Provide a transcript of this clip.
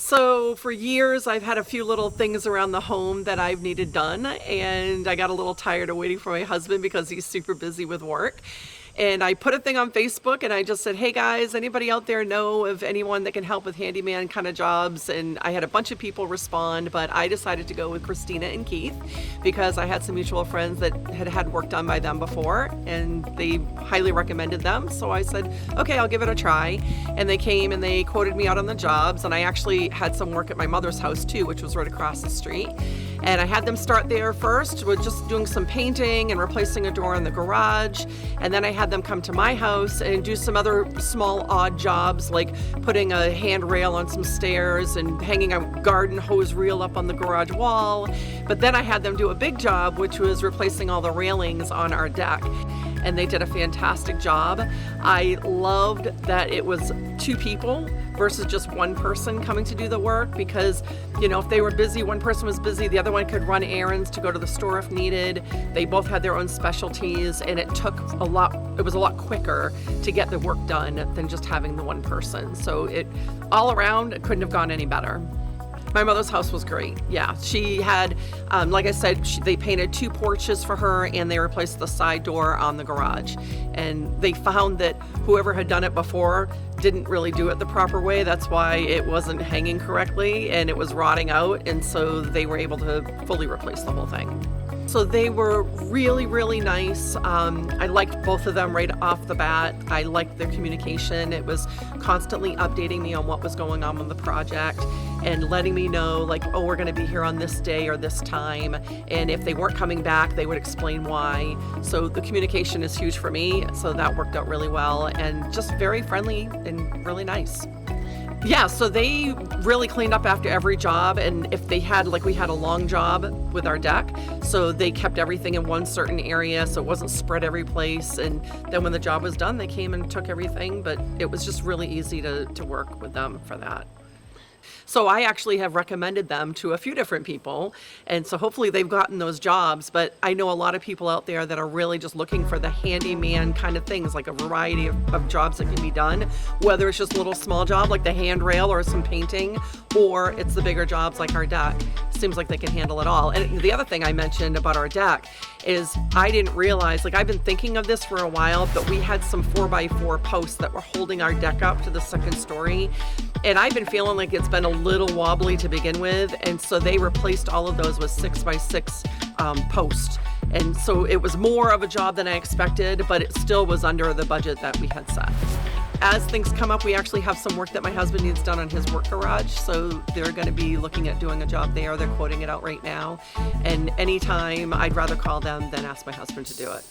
So for years, I've had a few little things around the home that I've needed done, and I got a little tired of waiting for my husband because he's super busy with work. And I put a thing on Facebook and I just said, hey guys, anybody out there know of anyone that can help with handyman kind of jobs? And I had a bunch of people respond, but I decided to go with Christina and Keith because I had some mutual friends that had had work done by them before and they highly recommended them. So I said, okay, I'll give it a try. And they came and they quoted me out on the jobs. And I actually had some work at my mother's house too, which was right across the street. And I had them start there first with just doing some painting and replacing a door in the garage. And then I had them come to my house and do some other small odd jobs like putting a handrail on some stairs and hanging a garden hose reel up on the garage wall. But then I had them do a big job, which was replacing all the railings on our deck. And they did a fantastic job. I loved that it was two people versus just one person coming to do the work because, you know, if they were busy, one person was busy, the other one could run errands to go to the store if needed. They both had their own specialties and it was a lot quicker to get the work done than just having the one person. So it all around, it couldn't have gone any better. My mother's house was great. Yeah, she had, like I said, they painted 2 porches for her and they replaced the side door on the garage. And they found that whoever had done it before didn't really do it the proper way. That's why it wasn't hanging correctly and it was rotting out. And so they were able to fully replace the whole thing. So they were really, really nice. I liked both of them right off the bat. I liked their communication. It was constantly updating me on what was going on with the project and letting me know like, oh, we're gonna be here on this day or this time. And if they weren't coming back, they would explain why. So the communication is huge for me. So that worked out really well and just very friendly and really nice. Yeah, so they really cleaned up after every job, and if they had, like we had a long job with our deck, so they kept everything in one certain area so it wasn't spread every place, and then when the job was done, they came and took everything, but it was just really easy to work with them for that. So I actually have recommended them to a few different people, and so hopefully they've gotten those jobs, but I know a lot of people out there that are really just looking for the handyman kind of things, like a variety of jobs that can be done, whether it's just a little small job like the handrail or some painting, or it's the bigger jobs like our deck. Seems like they can handle it all. And the other thing I mentioned about our deck is I didn't realize, like I've been thinking of this for a while, but we had some 4x4 posts that were holding our deck up to the second story. And I've been feeling like it's been a little wobbly to begin with. And so they replaced all of those with 6x6 posts. And so it was more of a job than I expected, but it still was under the budget that we had set. As things come up, we actually have some work that my husband needs done on his work garage. So they're going to be looking at doing a job there. They're quoting it out right now. And anytime, I'd rather call them than ask my husband to do it.